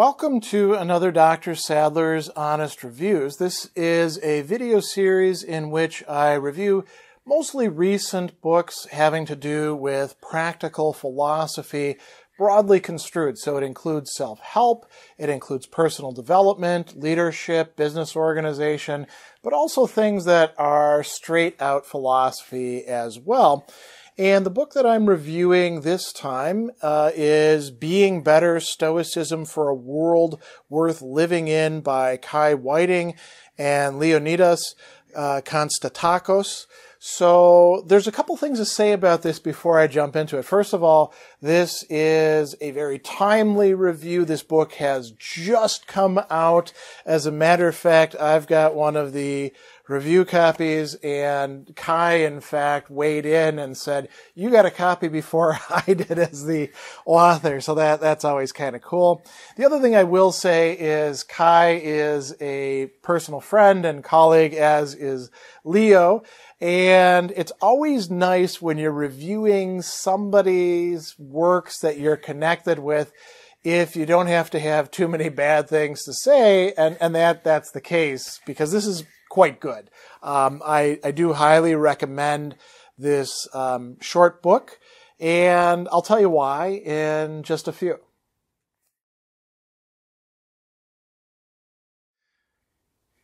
Welcome to another Dr. Sadler's Honest Reviews. This is a video series in which I review mostly recent books having to do with practical philosophy, broadly construed. So it includes self-help, it includes personal development, leadership, business organization, but also things that are straight out philosophy as well. And the book that I'm reviewing this time is Being Better, Stoicism for a World Worth Living In by Kai Whiting and Leonidas Konstantakos. So there's a couple things to say about this before I jump into it. First of all, this is a very timely review. This book has just come out. As a matter of fact, I've got one of the review copies, and Kai, in fact, weighed in and said, you got a copy before I did as the author. So that's always kind of cool. The other thing I will say is Kai is a personal friend and colleague, as is Leo. And it's always nice when you're reviewing somebody's works that you're connected with if you don't have to have too many bad things to say, and that's the case, because this is quite good. I do highly recommend this short book, and I'll tell you why in just a few.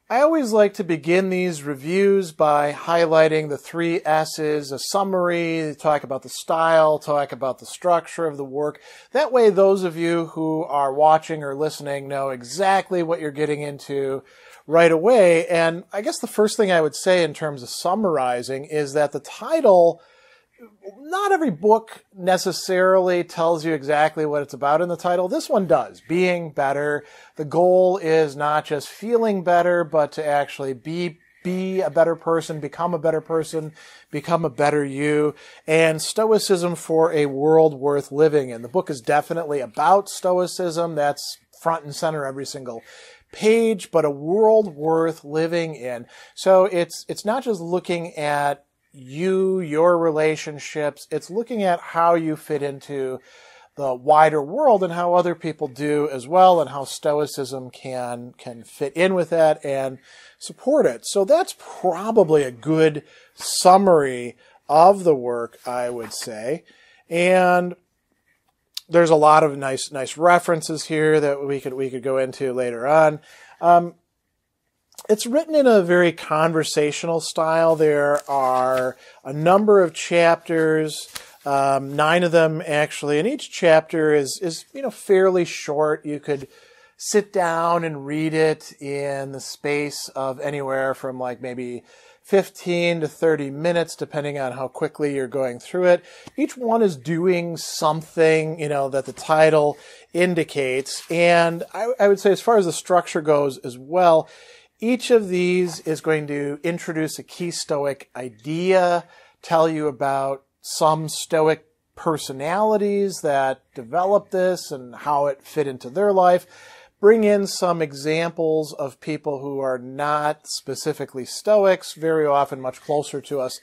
I always like to begin these reviews by highlighting the 3 S's, a summary, talk about the style, talk about the structure of the work. That way, those of you who are watching or listening know exactly what you're getting into right away. And I guess the first thing I would say in terms of summarizing is that the title, not every book necessarily tells you exactly what it's about in the title. This one does. Being better. The goal is not just feeling better, but to actually be a better person, become a better you, and Stoicism for a world worth living in. The book is definitely about Stoicism. That's front and center every single page, but a world worth living in. So it's not just looking at your relationships, it's looking at how you fit into the wider world and how other people do as well, and how Stoicism can fit in with that and support it. So that's probably a good summary of the work, I would say. And there's a lot of nice references here that we could go into later on. It's written in a very conversational style. There are a number of chapters, 9 of them actually, and each chapter is fairly short. You could sit down and read it in the space of anywhere from like maybe 15 to 30 minutes, depending on how quickly you're going through it. Each one is doing something, that the title indicates. And I would say, as far as the structure goes as well, each of these is going to introduce a key Stoic idea, tell you about some Stoic personalities that developed this and how it fit into their life, bring in some examples of people who are not specifically Stoics, very often much closer to us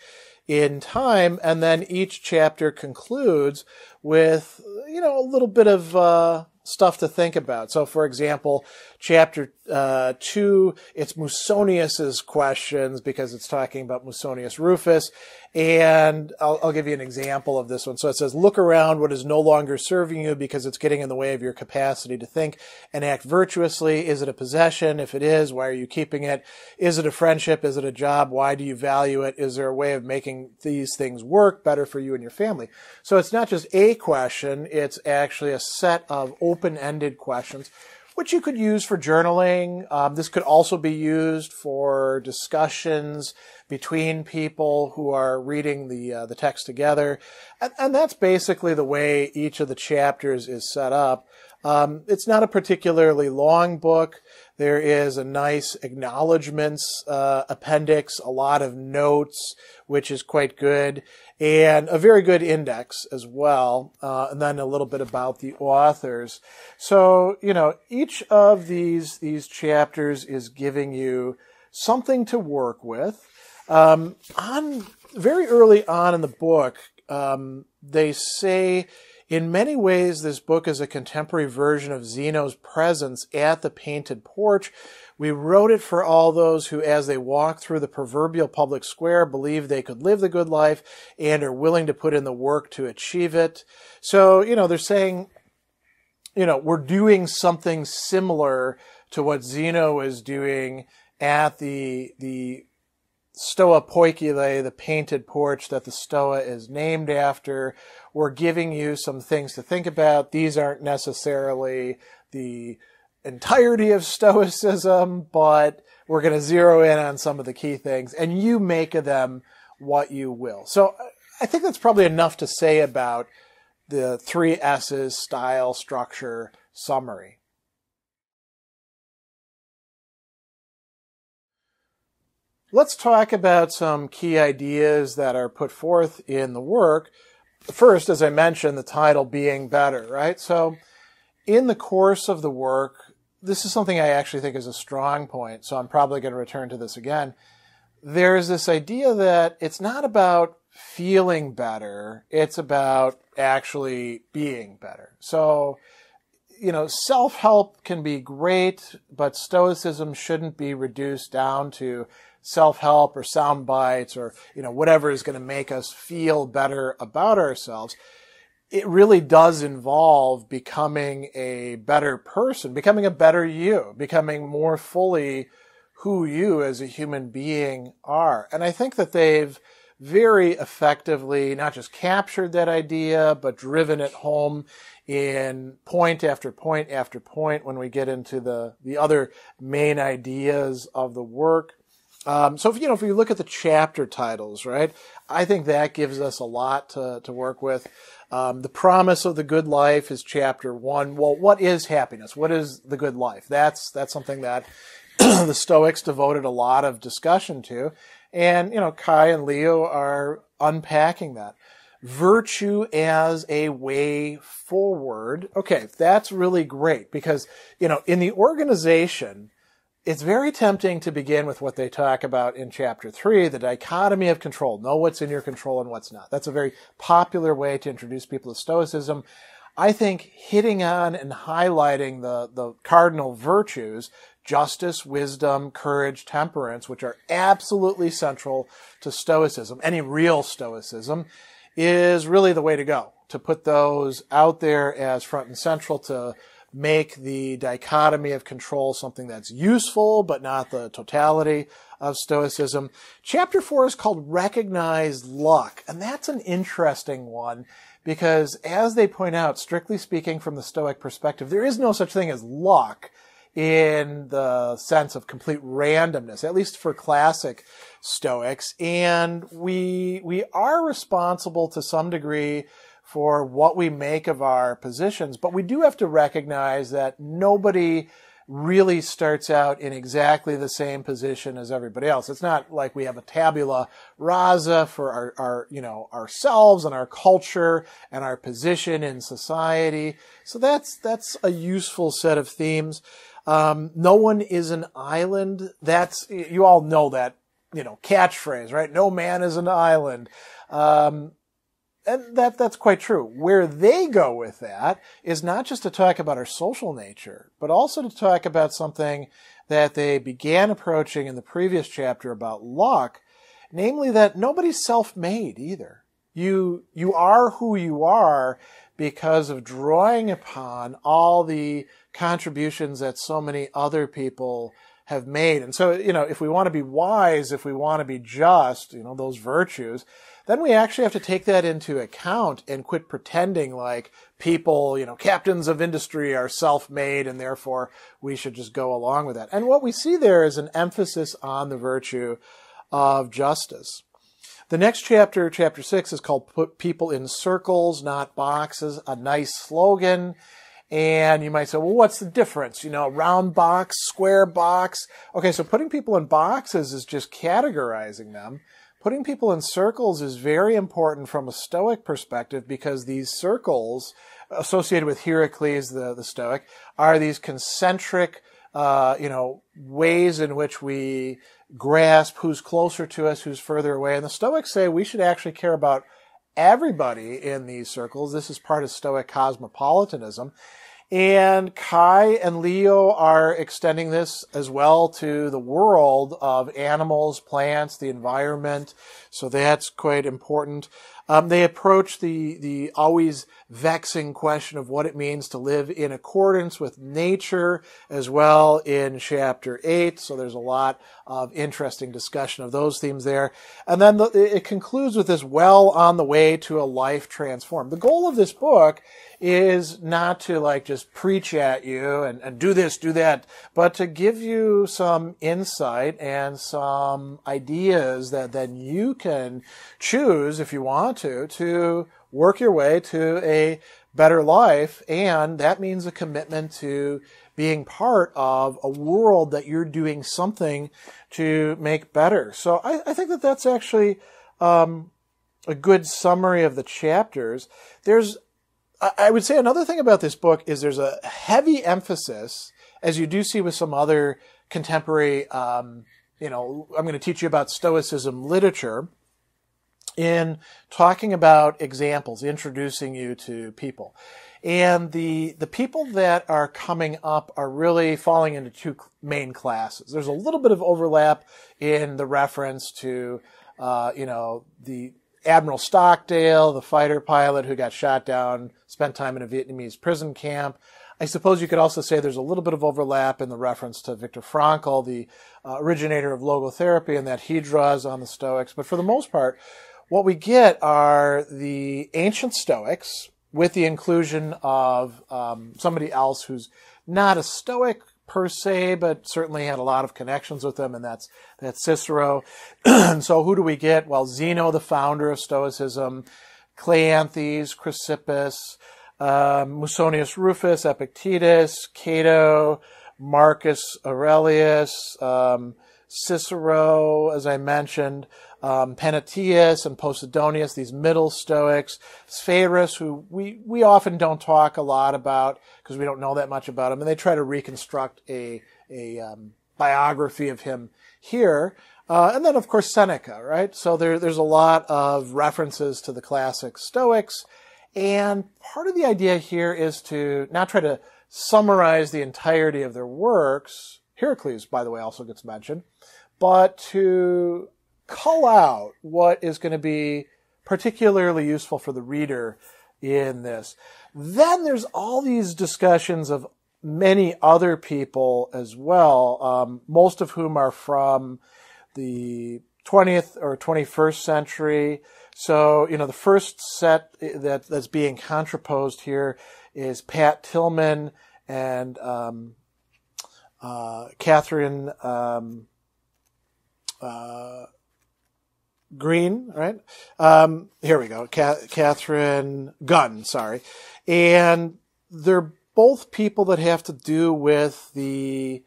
in time, and then each chapter concludes with, a little bit of stuff to think about. So, for example, chapter 2, it's Musonius's questions, because it's talking about Musonius Rufus. And I'll give you an example of this one. So it says, look around what is no longer serving you because it's getting in the way of your capacity to think and act virtuously. Is it a possession? If it is, why are you keeping it? Is it a friendship? Is it a job? Why do you value it? Is there a way of making these things work better for you and your family? So it's not just a question, it's actually a set of open-ended questions, which you could use for journaling. This could also be used for discussions between people who are reading the text together. And that's basically the way each of the chapters is set up. It's not a particularly long book. There is a nice acknowledgments appendix, a lot of notes, which is quite good, and a very good index as well, and then a little bit about the authors. So, each of these chapters is giving you something to work with. Very early on in the book, they say In many ways, this book is a contemporary version of Zeno's presence at the painted porch. We wrote it for all those who, as they walk through the proverbial public square, believe they could live the good life and are willing to put in the work to achieve it. So, they're saying, we're doing something similar to what Zeno is doing at the Stoa Poikile, the painted porch that the Stoa is named after. We're giving you some things to think about. These aren't necessarily the entirety of Stoicism, but we're going to zero in on some of the key things, and you make of them what you will. So I think that's probably enough to say about the 3 S's: style, structure, summary. Let's talk about some key ideas that are put forth in the work. First, as I mentioned, the title being better, right? So in the course of the work, this is something I actually think is a strong point, so I'm probably going to return to this again. There's this idea that it's not about feeling better, it's about actually being better. So, self-help can be great, but Stoicism shouldn't be reduced down to self-help or sound bites or, whatever is going to make us feel better about ourselves. It really does involve becoming a better person, becoming a better you, becoming more fully who you as a human being are. And I think that they've very effectively not just captured that idea, but driven it home in point after point after point when we get into the other main ideas of the work. So if you look at the chapter titles, right, I think that gives us a lot to work with. The promise of the good life is chapter 1. Well, what is happiness? What is the good life? That's something that the Stoics devoted a lot of discussion to. And, Kai and Leo are unpacking that. Virtue as a way forward. Okay, that's really great because, in the organization, it's very tempting to begin with what they talk about in chapter 3, the dichotomy of control. Know what's in your control and what's not. That's a very popular way to introduce people to Stoicism. I think hitting on and highlighting the cardinal virtues, justice, wisdom, courage, temperance, which are absolutely central to Stoicism, any real Stoicism, is really the way to go. To put those out there as front and central, to make the dichotomy of control something that's useful, but not the totality of Stoicism. Chapter 4 is called Recognize Luck, and that's an interesting one because, as they point out, strictly speaking from the Stoic perspective, there is no such thing as luck in the sense of complete randomness, at least for classic Stoics, and we are responsible to some degree for what we make of our positions, but we do have to recognize that nobody really starts out in exactly the same position as everybody else. It's not like we have a tabula rasa for our ourselves and our culture and our position in society. So that's a useful set of themes. No one is an island. That's, you all know that, catchphrase, right? No man is an island. And that's quite true. Where they go with that is not just to talk about our social nature, but also to talk about something that they began approaching in the previous chapter about luck, namely that nobody's self-made either. You are who you are because of drawing upon all the contributions that so many other people have made. And so, if we want to be wise, if we want to be just, those virtues, then we actually have to take that into account and quit pretending like people, captains of industry are self-made and therefore we should just go along with that. And what we see there is an emphasis on the virtue of justice. The next chapter, chapter 6, is called Put People in Circles, Not Boxes, a nice slogan. And you might say, well, what's the difference? Round box, square box. Okay, so putting people in boxes is just categorizing them. Putting people in circles is very important from a Stoic perspective because these circles associated with Heracles, the Stoic, are these concentric, ways in which we grasp who's closer to us, who's further away. And the Stoics say we should actually care about everybody in these circles. This is part of Stoic cosmopolitanism. And Kai and Leo are extending this as well to the world of animals, plants, the environment. So that's quite important. They approach the always vexing question of what it means to live in accordance with nature as well in chapter 8. So there's a lot of interesting discussion of those themes there. And then it concludes with this well on the way to a life transformed. The goal of this book is not to like just preach at you and do this, do that, but to give you some insight and some ideas that then you can choose, if you want to work your way to a better life. And that means a commitment to being part of a world that you're doing something to make better. So I think that that's actually a good summary of the chapters. I would say another thing about this book is there's a heavy emphasis, as you do see with some other contemporary, I'm going to teach you about Stoicism literature, in talking about examples, introducing you to people. And the people that are coming up are really falling into two main classes. There's a little bit of overlap in the reference to, the Admiral Stockdale, the fighter pilot who got shot down, spent time in a Vietnamese prison camp. I suppose you could also say there's a little bit of overlap in the reference to Viktor Frankl, the originator of logotherapy, and that he draws on the Stoics. But for the most part, what we get are the ancient Stoics with the inclusion of somebody else who's not a Stoic per se, but certainly had a lot of connections with them, and that's Cicero. And so who do we get? Well, Zeno, the founder of Stoicism, Cleanthes, Chrysippus, Musonius Rufus, Epictetus, Cato, Marcus Aurelius, Cicero, as I mentioned, Panaetius and Posidonius, these middle Stoics, Sphaerus, who we often don't talk a lot about because we don't know that much about him, and they try to reconstruct a biography of him here. And then, of course, Seneca, right? So there's a lot of references to the classic Stoics, and part of the idea here is to not try to summarize the entirety of their works. Heracles, by the way, also gets mentioned, but to cull out what is going to be particularly useful for the reader in this. Then there's all these discussions of many other people as well, most of whom are from the 20th or 21st century. So, the first set that's being contraposed here is Pat Tillman and Catherine Green, right? Here we go. Catherine Gunn, sorry. And they're both people that have to do with the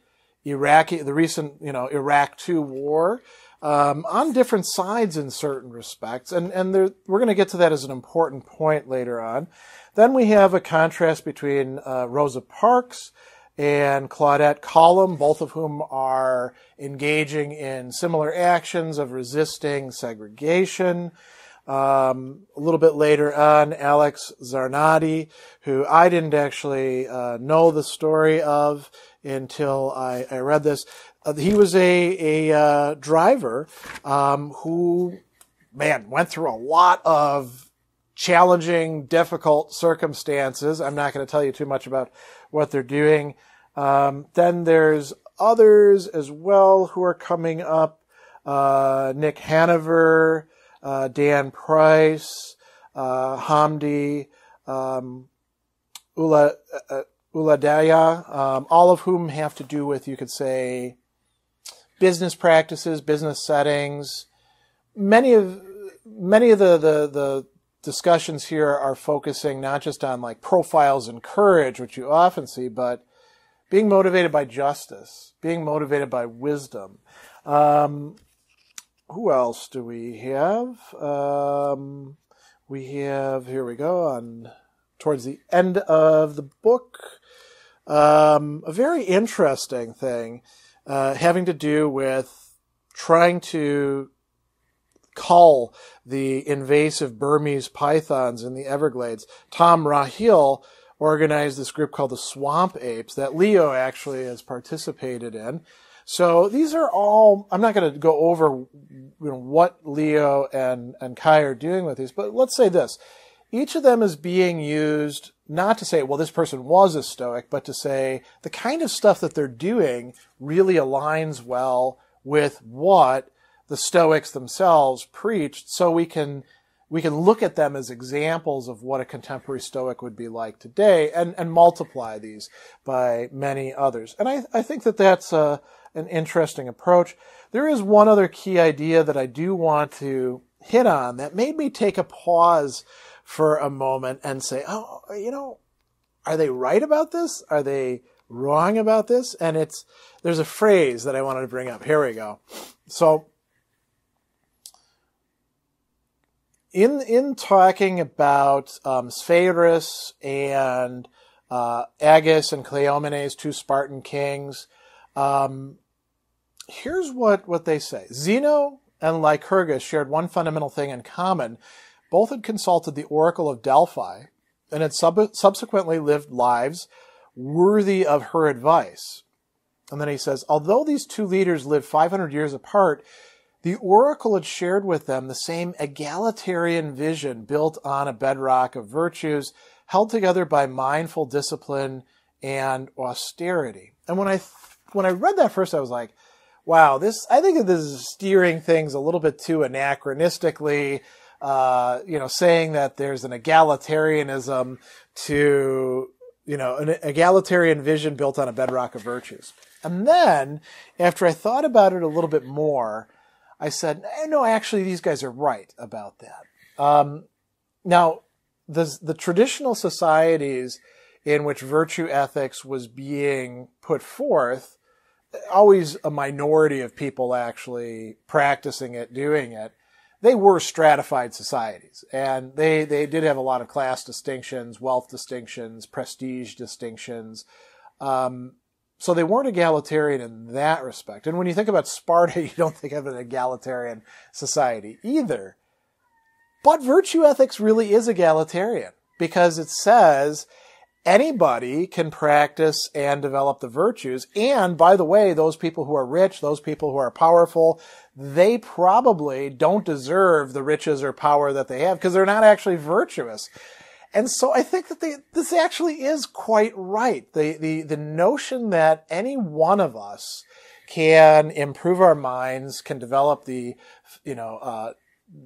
recent, Iraq II war, on different sides in certain respects. And we're going to get to that as an important point later on. Then we have a contrast between Rosa Parks and Claudette Column, both of whom are engaging in similar actions of resisting segregation. A little bit later on, Alex Zarnati, who I didn't actually know the story of until I read this. He was a driver who, went through a lot of challenging, difficult circumstances. I'm not going to tell you too much about what they're doing. Then there's others as well who are coming up. Nick Hanover, Dan Price, Hamdi, Uladaya, all of whom have to do with, you could say, business practices, business settings. Many of the discussions here are focusing not just on like profiles and courage, which you often see, but being motivated by justice, being motivated by wisdom. Who else do we have? We have, here we go, towards the end of the book, a very interesting thing having to do with trying to cull the invasive Burmese pythons in the Everglades. Tom Rahil organized this group called the Swamp Apes that Leo actually has participated in. So these are all, I'm not going to go over what Leo and Kai are doing with these, but let's say this. Each of them is being used not to say, well, this person was a Stoic, but to say the kind of stuff that they're doing really aligns well with what the Stoics themselves preached, so we can look at them as examples of what a contemporary Stoic would be like today and multiply these by many others. And I think that that's an interesting approach. There is one other key idea that I do want to hit on that made me take a pause for a moment and say, oh, are they right about this? Are they wrong about this? And there's a phrase that I wanted to bring up. Here we go. So, in talking about Sphaerus and Agis and Cleomenes, two Spartan kings, here's what they say. Zeno and Lycurgus shared one fundamental thing in common. Both had consulted the Oracle of Delphi and had subsequently lived lives worthy of her advice. And then he says, although these two leaders lived 500 years apart, the Oracle had shared with them the same egalitarian vision built on a bedrock of virtues, held together by mindful discipline and austerity. And when I read that first, I was like, wow, I think that this is steering things a little bit too anachronistically, saying that there's an egalitarianism to, an egalitarian vision built on a bedrock of virtues. And then, after I thought about it a little bit more, I said, no, actually, these guys are right about that. Now, the traditional societies in which virtue ethics was being put forth, always a minority of people actually practicing it, doing it, they were stratified societies. And they did have a lot of class distinctions, wealth distinctions, prestige distinctions. So they weren't egalitarian in that respect. And when you think about Sparta, you don't think of an egalitarian society either. But virtue ethics really is egalitarian because it says anybody can practice and develop the virtues. And by the way, those people who are rich, those people who are powerful, they probably don't deserve the riches or power that they have because they're not actually virtuous. And so I think that this actually is quite right. The notion that any one of us can improve our minds, can develop the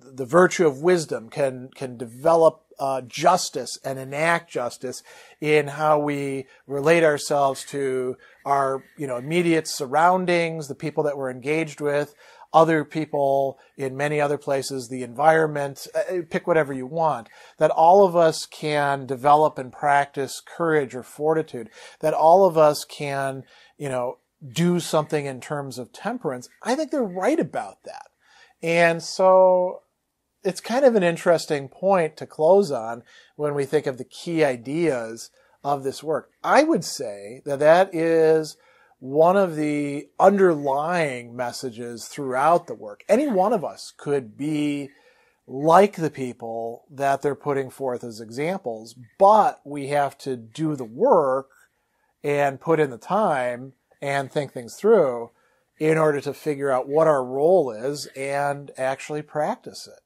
virtue of wisdom, can develop justice and enact justice in how we relate ourselves to our immediate surroundings, the people that we're engaged with, other people in many other places, the environment, pick whatever you want, that all of us can develop and practice courage or fortitude, that all of us can, do something in terms of temperance. I think they're right about that. And so it's kind of an interesting point to close on when we think of the key ideas of this work. I would say that is one of the underlying messages throughout the work. Any one of us could be like the people that they're putting forth as examples, but we have to do the work and put in the time and think things through in order to figure out what our role is and actually practice it.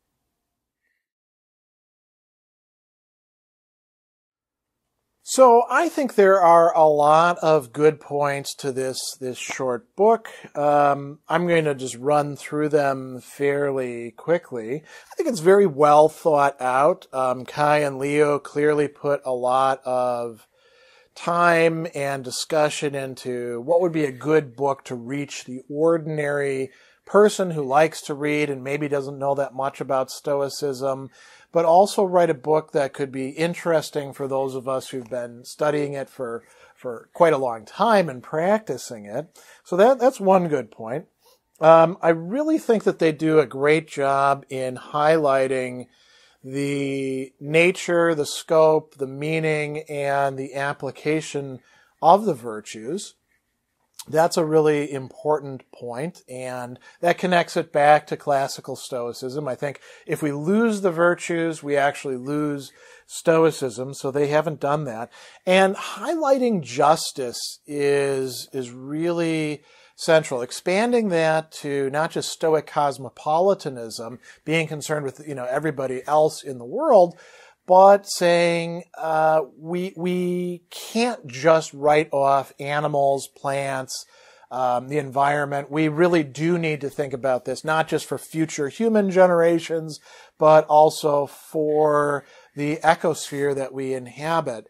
So I think there are a lot of good points to this short book. I'm going to just run through them fairly quickly. I think it's very well thought out. Kai and Leo clearly put a lot of time and discussion into what would be a good book to reach the ordinary person who likes to read and maybe doesn't know that much about Stoicism, but also write a book that could be interesting for those of us who've been studying it for quite a long time and practicing it. So that's one good point. I really think that they do a great job in highlighting the nature, the scope, the meaning, and the application of the virtues. That's a really important point, and that connects it back to classical Stoicism. I think if we lose the virtues, we actually lose Stoicism, so they haven't done that. And highlighting justice is really central. Expanding that to not just Stoic cosmopolitanism, being concerned with, everybody else in the world, but saying we can't just write off animals, plants, the environment. We really do need to think about this, not just for future human generations, but also for the ecosphere that we inhabit.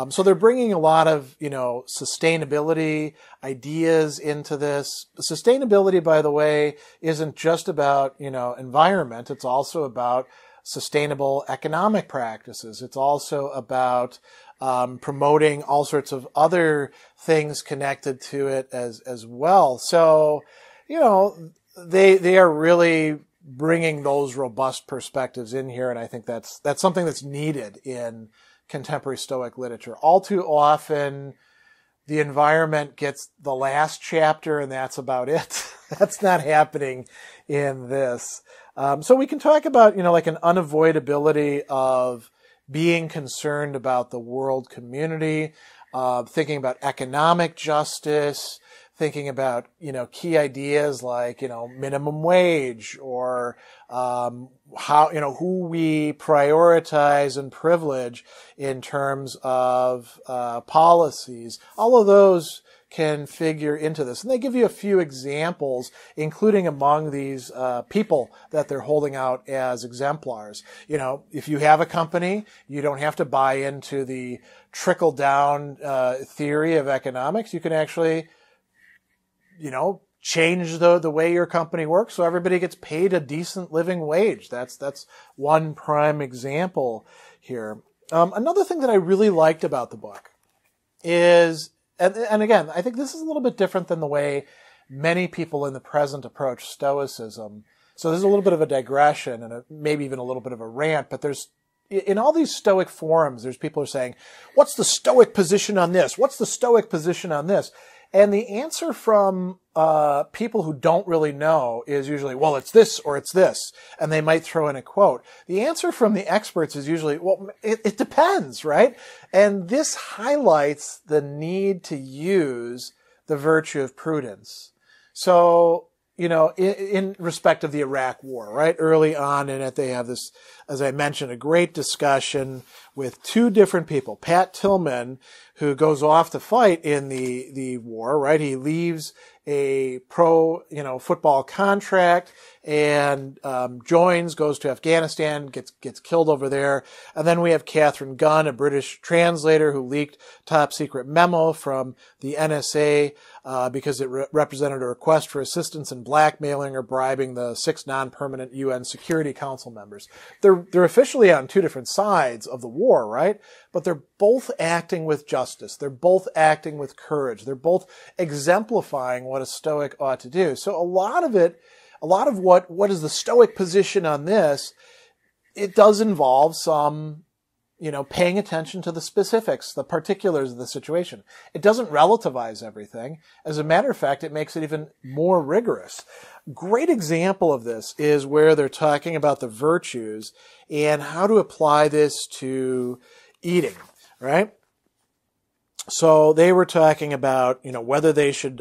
So they're bringing a lot of, sustainability ideas into this. Sustainability, by the way, isn't just about, environment. It's also about sustainable economic practices. It's also about promoting all sorts of other things connected to it as well. So, they are really bringing those robust perspectives in here, and I think that's something that's needed in contemporary Stoic literature. All too often, the environment gets the last chapter, and that's about it. That's not happening in this. So we can talk about, like an unavoidability of being concerned about the world community, thinking about economic justice, thinking about, key ideas like, minimum wage or how, who we prioritize and privilege in terms of policies. All of those can figure into this. And they give you a few examples, including among these people that they're holding out as exemplars. If you have a company, you don't have to buy into the trickle-down theory of economics. You can actually, change the way your company works so everybody gets paid a decent living wage. That's one prime example here. Another thing that I really liked about the book is, and again, I think this is a little bit different than the way many people in the present approach Stoicism. So there's a little bit of a digression and maybe even a little bit of a rant, but in all these Stoic forums, there's people who are saying, what's the Stoic position on this? What's the Stoic position on this? And the answer from people who don't really know is usually, well, it's this or it's this. And they might throw in a quote. The answer from the experts is usually, well, it depends, right? And this highlights the need to use the virtue of prudence. So, in respect of the Iraq War, right? Early on in it, they have this, as I mentioned, a great discussion with two different people. Pat Tillman, who goes off to fight in the war, right? He leaves a pro, football contract and goes to Afghanistan, gets killed over there. And then we have Catherine Gunn, a British translator who leaked top secret memo from the NSA because it represented a request for assistance in blackmailing or bribing the 6 non-permanent UN Security Council members. They're officially on two different sides of the war, right? But they're both acting with justice. They're both acting with courage. They're both exemplifying what a Stoic ought to do. So a lot of what is the Stoic position on this, it does involve some, paying attention to the specifics, the particulars of the situation. It doesn't relativize everything. As a matter of fact, it makes it even more rigorous. Great example of this is where they're talking about the virtues and how to apply this to eating, right? So they were talking about, whether they should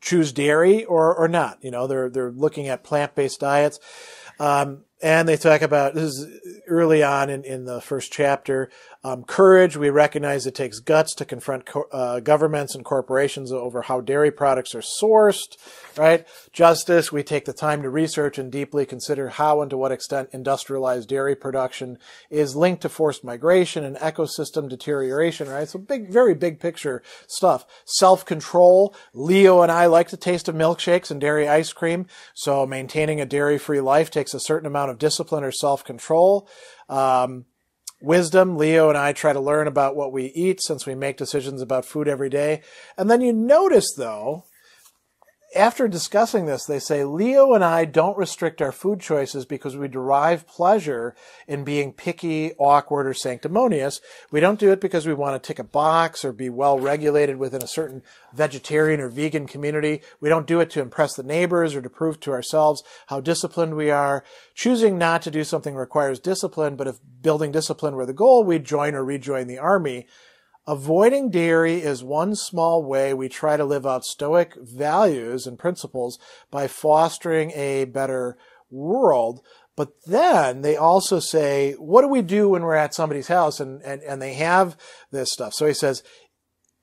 choose dairy or not. They're looking at plant-based diets. And they talk about, this is early on in the first chapter, courage. We recognize it takes guts to confront governments and corporations over how dairy products are sourced, right? Justice. We take the time to research and deeply consider how and to what extent industrialized dairy production is linked to forced migration and ecosystem deterioration, right? So very big picture stuff. Self-control. Leo and I like the taste of milkshakes and dairy ice cream. So maintaining a dairy-free life takes a certain amount of discipline or self-control. Wisdom, Leo and I try to learn about what we eat since we make decisions about food every day. And then you notice, though, after discussing this, they say, Leo and I don't restrict our food choices because we derive pleasure in being picky, awkward, or sanctimonious. We don't do it because we want to tick a box or be well regulated within a certain vegetarian or vegan community. We don't do it to impress the neighbors or to prove to ourselves how disciplined we are. Choosing not to do something requires discipline, but if building discipline were the goal, we'd join or rejoin the army. Avoiding dairy is one small way we try to live out Stoic values and principles by fostering a better world. But then they also say, what do we do when we're at somebody's house and they have this stuff? So he says,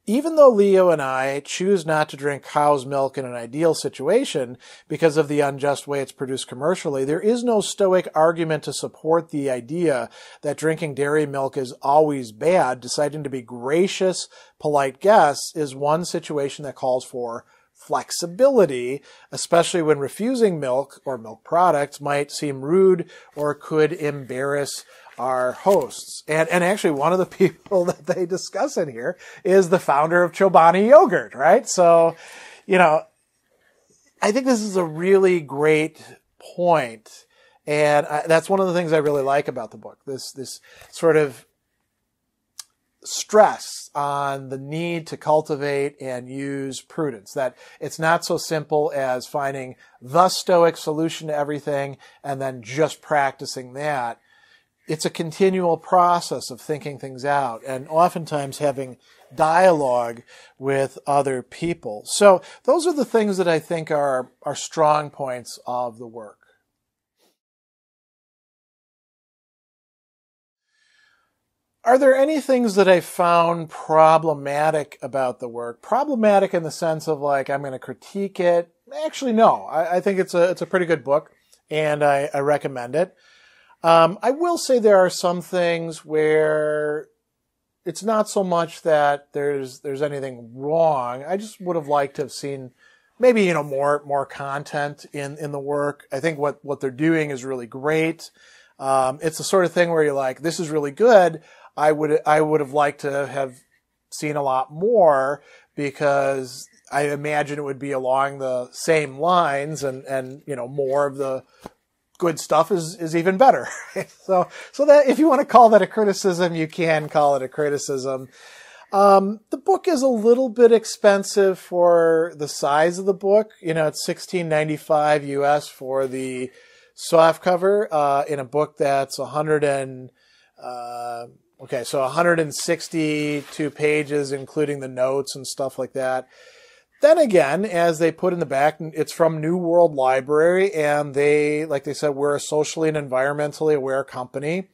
even though Leo and I choose not to drink cow's milk in an ideal situation because of the unjust way it's produced commercially, there is no Stoic argument to support the idea that drinking dairy milk is always bad. Deciding to be gracious, polite guests is one situation that calls for flexibility, especially when refusing milk or milk products might seem rude or could embarrass our hosts. And actually one of the people that they discuss in here is the founder of Chobani yogurt, right? So, I think this is a really great point. And that's one of the things I really like about the book, this sort of stress on the need to cultivate and use prudence, that it's not so simple as finding the Stoic solution to everything and then just practicing that. It's a continual process of thinking things out and oftentimes having dialogue with other people. So those are the things that I think are strong points of the work. Are there any things that I found problematic about the work? Problematic in the sense of like, I'm going to critique it? Actually, no. I think it's a pretty good book and I recommend it. I will say there are some things where it's not so much that there's anything wrong. I just would have liked to have seen maybe, more content in the work. I think what they're doing is really great. It's the sort of thing where you're like, this is really good. I would have liked to have seen a lot more because I imagine it would be along the same lines and more of the good stuff is even better. So that if you want to call that a criticism, you can call it a criticism. The book is a little bit expensive for the size of the book. It's $16.95 US for the softcover, in a book that's 162 pages, including the notes and stuff like that. Then again, as they put in the back, it's from New World Library, and they, like they said, we're a socially and environmentally aware company.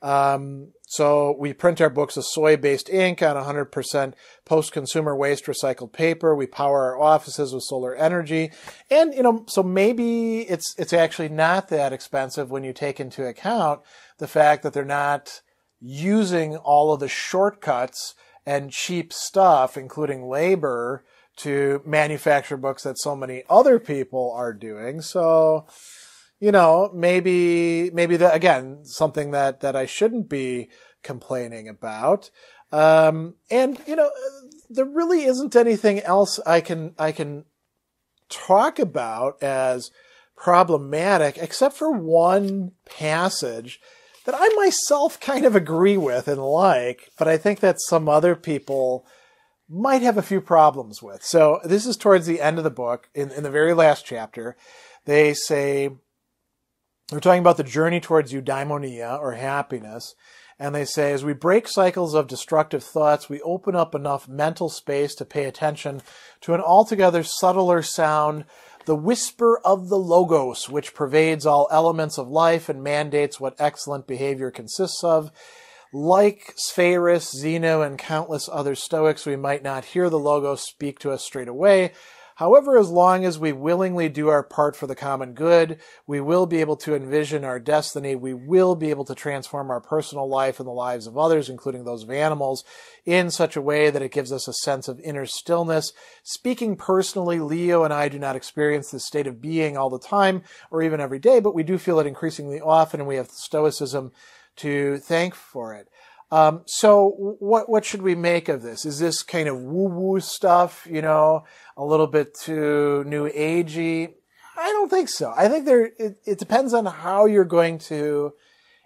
So we print our books with soy-based ink on 100% post-consumer waste recycled paper. We power our offices with solar energy. And, so maybe it's actually not that expensive when you take into account the fact that they're not using all of the shortcuts and cheap stuff, including labor, to manufacture books that so many other people are doing. So, maybe that, again, something that I shouldn't be complaining about. There really isn't anything else I can talk about as problematic, except for one passage that I myself kind of agree with and like, but I think that some other people might have a few problems with. So this is towards the end of the book. In the very last chapter, they say, they're talking about the journey towards eudaimonia, or happiness. And they say, as we break cycles of destructive thoughts, we open up enough mental space to pay attention to an altogether subtler sound, the whisper of the Logos, which pervades all elements of life and mandates what excellent behavior consists of. Like Sphaerus, Zeno, and countless other Stoics, we might not hear the Logos speak to us straight away. However, as long as we willingly do our part for the common good, we will be able to envision our destiny. We will be able to transform our personal life and the lives of others, including those of animals, in such a way that it gives us a sense of inner stillness. Speaking personally, Leo and I do not experience this state of being all the time or even every day, but we do feel it increasingly often, and we have Stoicism to thank for it. So what should we make of this? Is this kind of woo-woo stuff, a little bit too new agey? I don't think so. I think it depends on how you're going to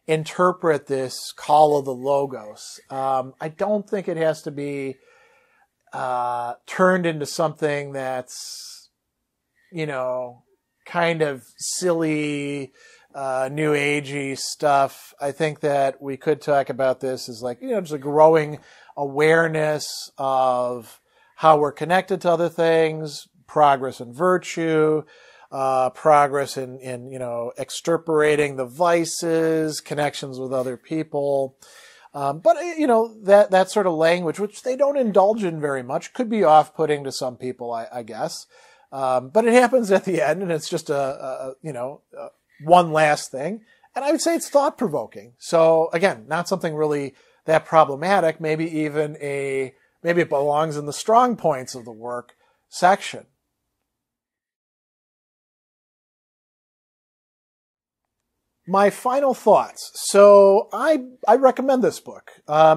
interpret this call of the Logos. I don't think it has to be turned into something that's, kind of silly, new agey stuff. I think that we could talk about this as just a growing awareness of how we're connected to other things, progress in virtue, progress in extirpating the vices, connections with other people. But that sort of language, which they don't indulge in very much, could be off-putting to some people, I guess. But it happens at the end, and it's just one last thing. And I would say it's thought-provoking. So again, not something really that problematic. Maybe it belongs in the strong points of the work section. My final thoughts. So I recommend this book,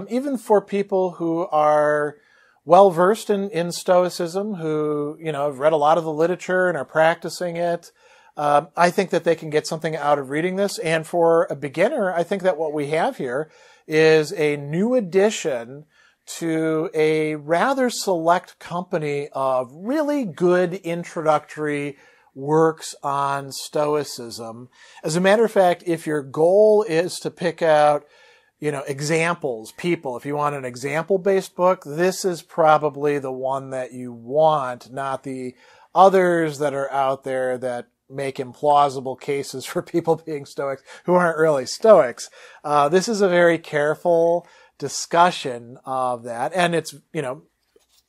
even for people who are well-versed in Stoicism, who, have read a lot of the literature and are practicing it. I think that they can get something out of reading this. And for a beginner, I think that what we have here is a new addition to a rather select company of really good introductory works on Stoicism. As a matter of fact, if your goal is to pick out, examples, people, if you want an example-based book, this is probably the one that you want, not the others that are out there that make implausible cases for people being Stoics who aren't really Stoics. This is a very careful discussion of that, and it's,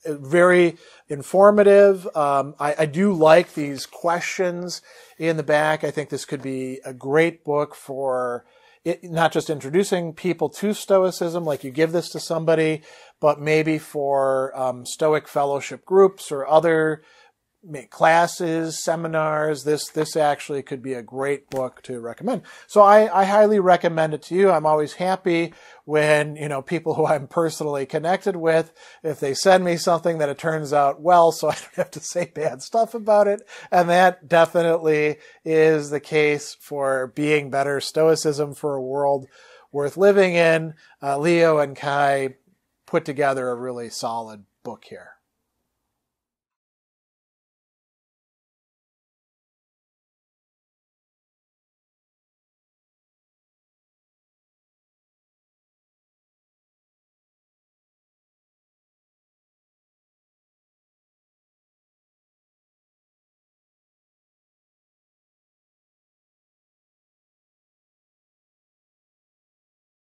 very informative. I do like these questions in the back. I think this could be a great book for not just introducing people to Stoicism, like you give this to somebody, but maybe for Stoic fellowship groups or other classes, seminars. This actually could be a great book to recommend. So I highly recommend it to you. I'm always happy when, people who I'm personally connected with, if they send me something that it turns out well, so I don't have to say bad stuff about it. And that definitely is the case for Being Better: Stoicism for a World Worth Living in. Leo and Kai put together a really solid book here.